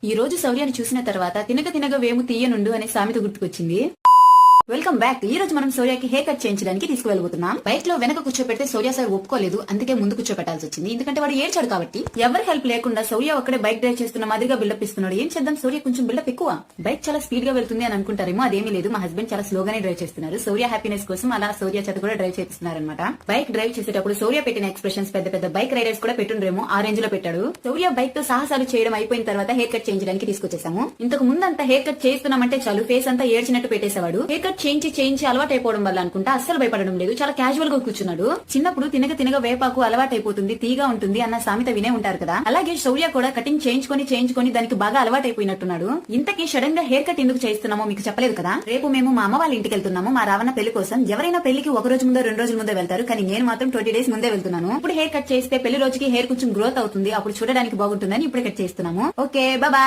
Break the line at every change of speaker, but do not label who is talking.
ఈ రోజు శౌర్యాన్ని చూసిన తర్వాత తినగ తినగ వేము తీయనుండు అనే సామెత గుర్తుకొచ్చింది. Welcome back. ఈ రోజు మనం సౌర్యకి హెయిర్ కట్ చేయించడానికి తీసుకువెళ్ళబోతున్నాం. బైక్ లో వెనక కూర్చోపెడితే సౌర్య సార్ ఒప్పుకోలేదు, అందుకే ముందు కూర్చోపెట్టాల్సి వచ్చింది. ఎందుకంటే వాడు ఏడ్చాడు కాబట్టి. ఎవరి హెల్ప్ లేకుండా సౌర్య ఒక్కడే బైక్ డ్రైవ్ చేస్తున్న మాదిరిగా బిల్డప్ ఇస్తున్నాడు. ఏం చేద్దాం, సౌర్య కొంచెం బిల్డప్ ఎక్కువ. బైక్ చాలా స్పీడ్ గా వెళ్తుంది అని అనుకుంటారేమో, అదేమీ లేదు. మా హస్బెండ్ చాలా స్లోగానే డ్రైవ్ చేస్తున్నారు. సౌర్య హ్యాపీనెస్ కోసం అలా సౌర్య చేత కూడా డ్రైవ్ చేస్తున్నారనమాట. బైక్ డ్రైవ్ చేసేటప్పుడు సౌర్య పెట్టిన ఎక్స్ప్రెషన్స్ పెద్ద పెద్ద బైక్ రైడర్స్ కూడా పెట్టుండ్రేమో, ఆ రేంజ్ లో పెట్టాడు. సౌర్య బైక్ తో సాహసాలు చేయడం అయిపోయిన తర్వాత హెయిర్ కట్ చేయించడానికి తీసుకొచ్చేసాము. ఇంతకు ముందంతా హెయిర్ కట్ చేస్తున్నామంటే చాలు ఫేస్ అంతా ఏడ్చినట్టు పెట్టేసేవాడు. హెయిర్ కట్ చేయించి అలవాటు అయిపోవడం వల్ల అనుకుంటా అస్సలు భయపడడం లేదు. చాలా క్యాజువల్ గా కూర్చున్నాడు. చిన్నప్పుడు తినగ తినగ వేపాకు అలవాటు అయిపోతుంది, తీగా ఉంటుంది అన్న సామెత వినే ఉంటారు కదా. అలాగే శౌర్య కూడా కటింగ్ చేయించుకొని దానికి బాగా అలవాటు అయిపోయినట్టున్నాడు. ఇంతకీ సడన్ గా హెయిర్ కట్ ఎందుకు చేస్తున్నామో మీకు చెప్పలేదు కదా. రేపు మేము మా అమ్మ వాళ్ళ ఇంటికి వెళ్తున్నాము మా రావణ పెళ్లి కోసం. ఎవరైనా పెళ్లికి ఒక రోజు ముందో 2 రోజుల ముందే వెళ్తారు, కానీ నేను మాత్రం 20 days ముందే వెళ్తున్నాను. ఇప్పుడు హెయిర్ కట్ చేస్తే పెళ్లి రోజుకి హెయిర్ కొంచెం గ్రోత్ అవుతుంది, అప్పుడు చూడడానికి బాగుంటుందని ఇప్పుడు కట్ చేస్తున్నాము. Okay, bye.